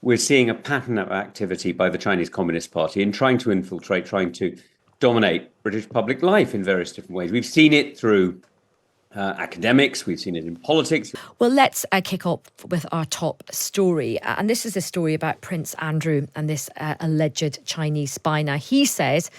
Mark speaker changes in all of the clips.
Speaker 1: we're seeing a pattern of activity by the Chinese Communist Party in trying to infiltrate, trying to dominate British public life in various different ways. We've seen it through academics, we've seen it in politics.
Speaker 2: Well, let's kick off with our top story. And this is a story about Prince Andrew and this alleged Chinese spy. Now, he says,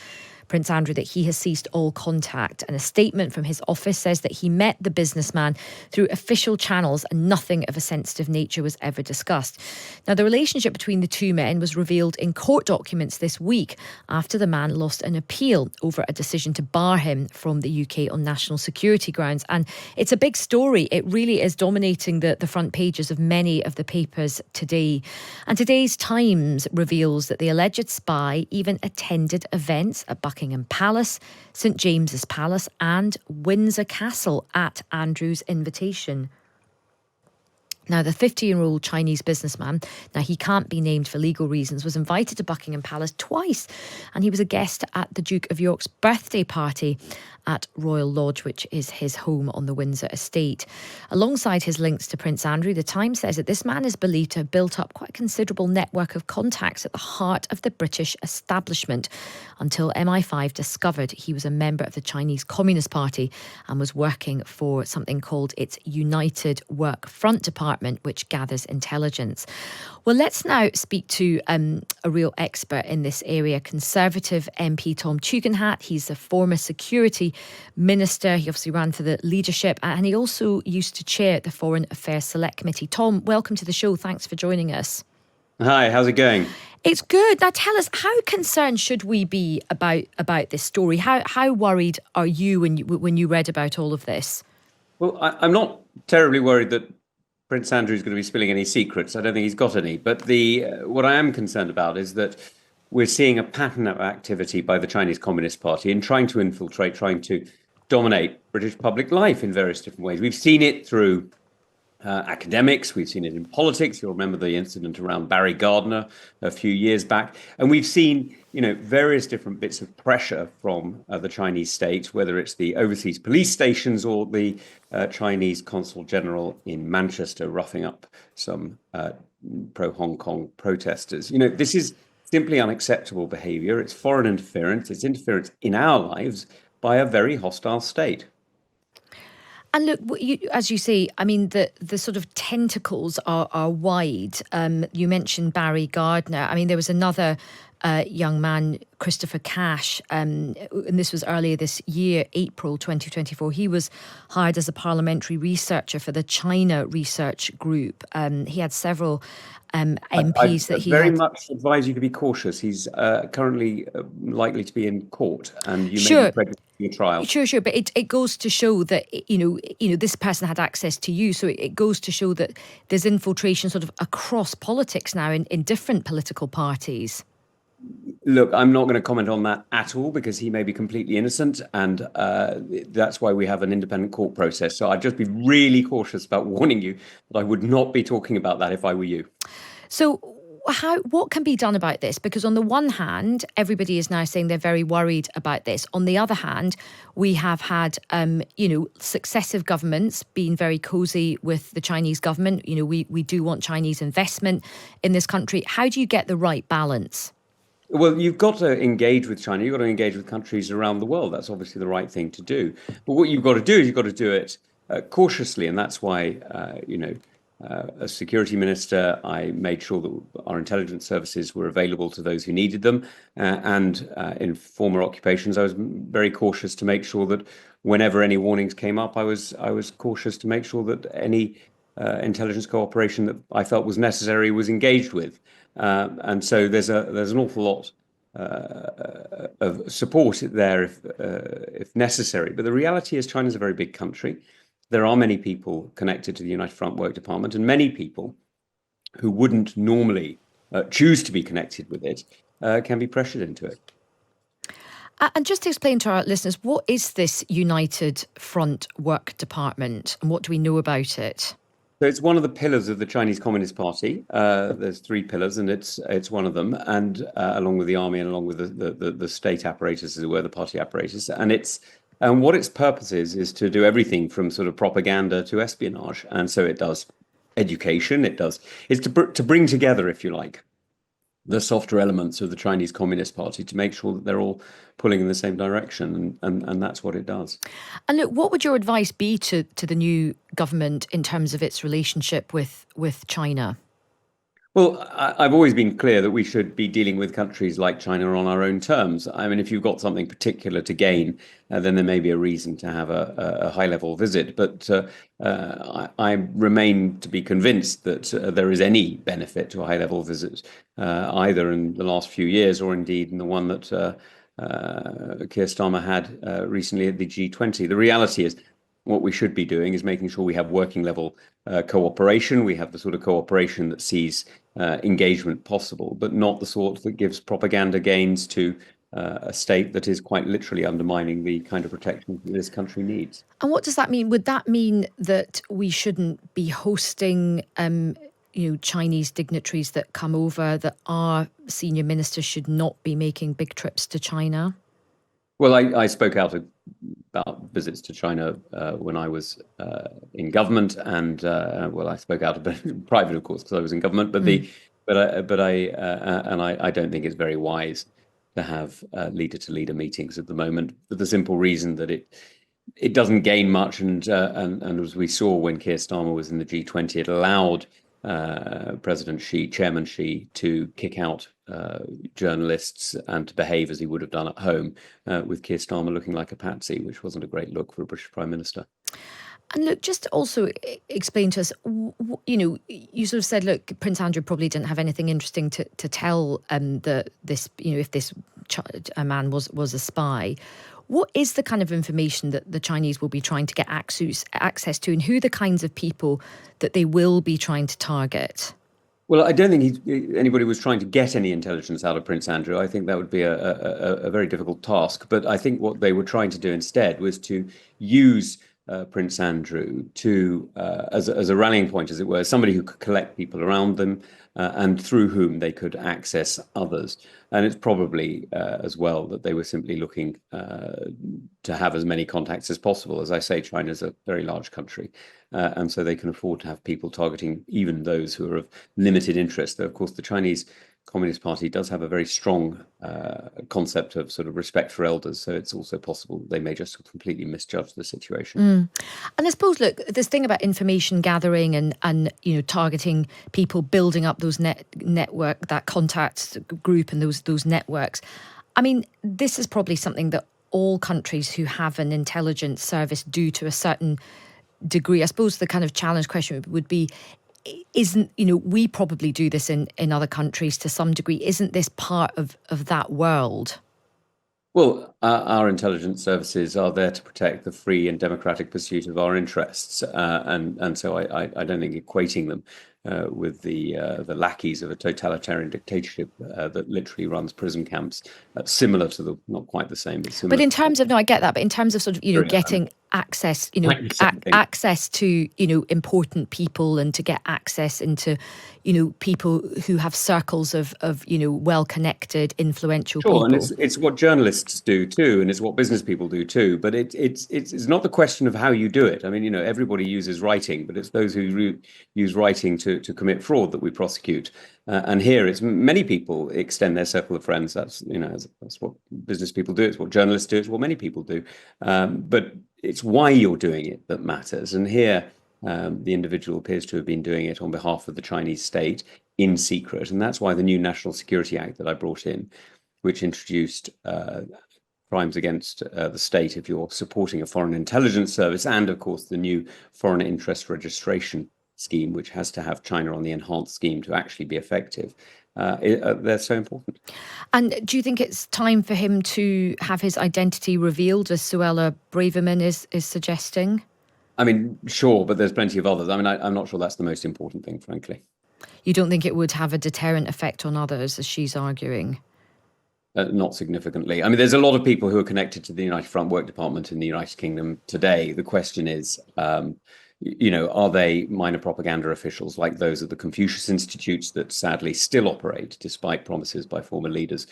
Speaker 2: Prince Andrew, that he has ceased all contact. And a statement from his office says that he met the businessman through official channels and nothing of a sensitive nature was ever discussed. Now, the relationship between the two men was revealed in court documents this week after the man lost an appeal over a decision to bar him from the UK on national security grounds. And it's a big story. It really is dominating the front pages of many of the papers today. And today's Times reveals that the alleged spy even attended events at Buckingham Palace, St James's Palace and Windsor Castle at Andrew's invitation. Now, the 50-year-old Chinese businessman, now he can't be named for legal reasons, was invited to Buckingham Palace twice, and he was a guest at the Duke of York's birthday party at Royal Lodge, which is his home on the Windsor estate. Alongside his links to Prince Andrew, the Times says that this man is believed to have built up quite a considerable network of contacts at the heart of the British establishment until MI5 discovered he was a member of the Chinese Communist Party and was working for something called its United Work Front Department, which gathers intelligence. Well, let's now speak to a real expert in this area, Conservative MP Tom Tugendhat. He's a former security minister. He obviously ran for the leadership and he also used to chair the Foreign Affairs Select Committee. Tom, welcome to the show. Thanks for joining us.
Speaker 1: Hi, how's it going?
Speaker 2: It's good. Now tell us, how concerned should we be about this story? How worried are you when you read about all of this?
Speaker 1: Well, I'm not terribly worried that Prince Andrew is going to be spilling any secrets. I don't think he's got any. But what I am concerned about is that we're seeing a pattern of activity by the Chinese Communist Party in trying to infiltrate, trying to dominate British public life in various different ways. We've seen it through academics, we've seen it in politics. You'll remember the incident around Barry Gardner a few years back. And we've seen, various different bits of pressure from the Chinese state, whether it's the overseas police stations or the Chinese consul general in Manchester roughing up some pro-Hong Kong protesters. This is simply unacceptable behavior. It's foreign interference. It's interference in our lives by a very hostile state.
Speaker 2: And look, as you say, I mean, the sort of tentacles are wide. You mentioned Barry Gardner. I mean, there was another young man, Christopher Cash, and this was earlier this year, April 2024. He was hired as a parliamentary researcher for the China Research Group. He had several MPs that he
Speaker 1: very much advise you to be cautious. He's currently likely to be in court, and you may be pregnant for your trial.
Speaker 2: Sure, but it goes to show that this person had access to you, so it goes to show that there's infiltration sort of across politics now in different political parties.
Speaker 1: Look, I'm not going to comment on that at all because he may be completely innocent, and that's why we have an independent court process. So I'd just be really cautious about warning you that I would not be talking about that if I were you. So
Speaker 2: what can be done about this? Because on the one hand, everybody is now saying they're very worried about this. On the other hand, we have had, successive governments being very cosy with the Chinese government. We do want Chinese investment in this country. How do you get the right balance?
Speaker 1: Well, you've got to engage with China. You've got to engage with countries around the world. That's obviously the right thing to do. But what you've got to do is you've got to do it cautiously. And that's why, as security minister, I made sure that our intelligence services were available to those who needed them. And in former occupations, I was very cautious to make sure that whenever any warnings came up, I was cautious to make sure that any intelligence cooperation that I felt was necessary was engaged with. And so there's an awful lot of support there if necessary. But the reality is China's a very big country. There are many people connected to the United Front Work Department and many people who wouldn't normally choose to be connected with it can be pressured into it.
Speaker 2: And just to explain to our listeners, what is this United Front Work Department and what do we know about it?
Speaker 1: So it's one of the pillars of the Chinese Communist Party. There's three pillars, and it's one of them, and along with the army and along with the state apparatus, as it were, the party apparatus. And what its purpose is to do everything from sort of propaganda to espionage, and so it does education. It does. It's to bring together, if you like, the softer elements of the Chinese Communist Party to make sure that they're all pulling in the same direction, and that's what it does.
Speaker 2: And look, what would your advice be to the new government in terms of its relationship with China?
Speaker 1: Well, I've always been clear that we should be dealing with countries like China on our own terms. I mean, if you've got something particular to gain, then there may be a reason to have a high-level visit. But I remain to be convinced that there is any benefit to a high-level visit, either in the last few years or indeed in the one that Keir Starmer had recently at the G20. The reality is, what we should be doing is making sure we have working level cooperation. We have the sort of cooperation that sees engagement possible, but not the sort that gives propaganda gains to a state that is quite literally undermining the kind of protection that this country needs.
Speaker 2: And what does that mean? Would that mean that we shouldn't be hosting, Chinese dignitaries that come over, that our senior ministers should not be making big trips to China?
Speaker 1: Well, I spoke out about visits to China when I was in government, and well, I spoke out a bit in private, of course, because I was in government. I don't think it's very wise to have leader-to-leader meetings at the moment, for the simple reason that it doesn't gain much, and as we saw when Keir Starmer was in the G20, it allowed President Xi, Chairman Xi, to kick out journalists and to behave as he would have done at home, with Keir Starmer looking like a patsy, which wasn't a great look for a British Prime Minister.
Speaker 2: And look, just also explain to us, you sort of said, look, Prince Andrew probably didn't have anything interesting to tell if this a man was a spy. What is the kind of information that the Chinese will be trying to get access to, and who are the kinds of people that they will be trying to target?
Speaker 1: Well, I don't think anybody was trying to get any intelligence out of Prince Andrew. I think that would be a very difficult task. But I think what they were trying to do instead was to use Prince Andrew to as a rallying point, as it were, somebody who could collect people around them and through whom they could access others. And it's probably as well that they were simply looking to have as many contacts as possible. As I say, China's a very large country, and so they can afford to have people targeting even those who are of limited interest. Though, of course, the Chinese Communist Party does have a very strong concept of sort of respect for elders, so it's also possible that they may just completely misjudge the situation.
Speaker 2: And I suppose, look, this thing about information gathering and targeting people, building up those network, that contact group and those networks. I mean, this is probably something that all countries who have an intelligence service do to a certain degree. I suppose the kind of challenge question would be, we probably do this in other countries to some degree. Isn't this part of that world?
Speaker 1: Well, our intelligence services are there to protect the free and democratic pursuit of our interests, and so I don't think equating them with the lackeys of a totalitarian dictatorship that literally runs prison camps, similar to not quite the same, but similar.
Speaker 2: But in terms of, no, I get that, but in terms of sort of, getting access, access to, important people, and to get access into, people who have circles of well-connected, influential people.
Speaker 1: And it's what journalists do too, and it's what business people do too. But it's not the question of how you do it. I mean, everybody uses writing, but it's those who use writing to commit fraud that we prosecute. And here, it's many people extend their circle of friends. That's what business people do. It's what journalists do. It's what many people do. But it's why you're doing it that matters. And here, the individual appears to have been doing it on behalf of the Chinese state in secret. And that's why the new National Security Act that I brought in, which introduced crimes against the state if you're supporting a foreign intelligence service, and of course the new foreign interest registration scheme, which has to have China on the enhanced scheme to actually be effective. They're so important.
Speaker 2: And do you think it's time for him to have his identity revealed, as Suella Braverman is suggesting?
Speaker 1: I mean, sure, but there's plenty of others. I mean, I'm not sure that's the most important thing, frankly.
Speaker 2: You don't think it would have a deterrent effect on others, as she's arguing?
Speaker 1: Not significantly. I mean, there's a lot of people who are connected to the United Front Work Department in the United Kingdom today. The question is, Are they minor propaganda officials like those at the Confucius Institutes that sadly still operate, despite promises by former leaders?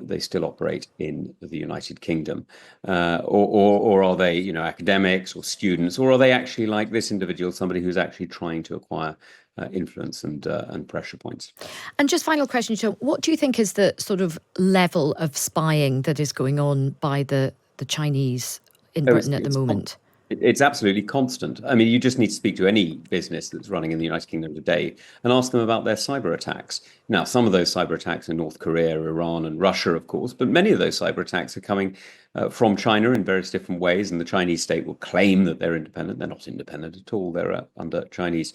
Speaker 1: They still operate in the United Kingdom, or are they, academics or students, or are they actually like this individual, somebody who's actually trying to acquire influence and pressure points?
Speaker 2: And just final question, Joe, what do you think is the sort of level of spying that is going on by the Chinese in
Speaker 1: Oh,
Speaker 2: Britain at the moment?
Speaker 1: It's absolutely constant. I mean, you just need to speak to any business that's running in the United Kingdom today and ask them about their cyber attacks. Now, some of those cyber attacks are North Korea, Iran, and Russia, of course, but many of those cyber attacks are coming from China in various different ways. And the Chinese state will claim that they're independent. They're not independent at all. They're under Chinese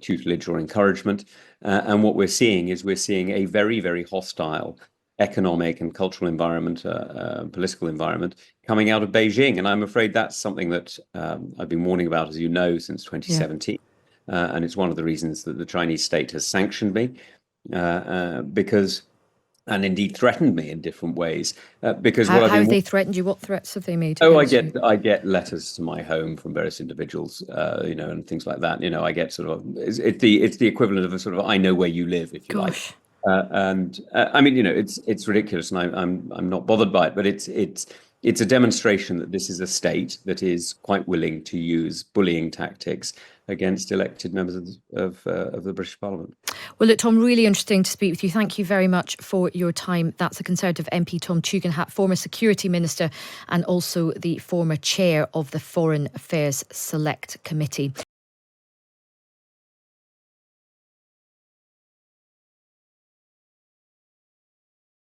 Speaker 1: tutelage or encouragement. And what we're seeing is we're seeing a very, very hostile economic and cultural environment, political environment coming out of Beijing. And I'm afraid that's something that I've been warning about, as you know, since
Speaker 2: Yeah.
Speaker 1: 2017. And it's one of the reasons that the Chinese state has sanctioned me because, and indeed threatened me in different ways, because what
Speaker 2: How
Speaker 1: I've
Speaker 2: have
Speaker 1: been.
Speaker 2: they threatened you? What threats have they made
Speaker 1: Oh,
Speaker 2: against you?
Speaker 1: I get letters to my home from various individuals, and things like that. I get sort of it's the equivalent of a sort of I know where you live, if you like.
Speaker 2: Gosh.
Speaker 1: And I mean, it's ridiculous, and I'm not bothered by it. But it's a demonstration that this is a state that is quite willing to use bullying tactics against elected members of the British Parliament.
Speaker 2: Well, look, Tom, really interesting to speak with you. Thank you very much for your time. That's a Conservative MP, Tom Tugendhat, former Security Minister and also the former chair of the Foreign Affairs Select Committee.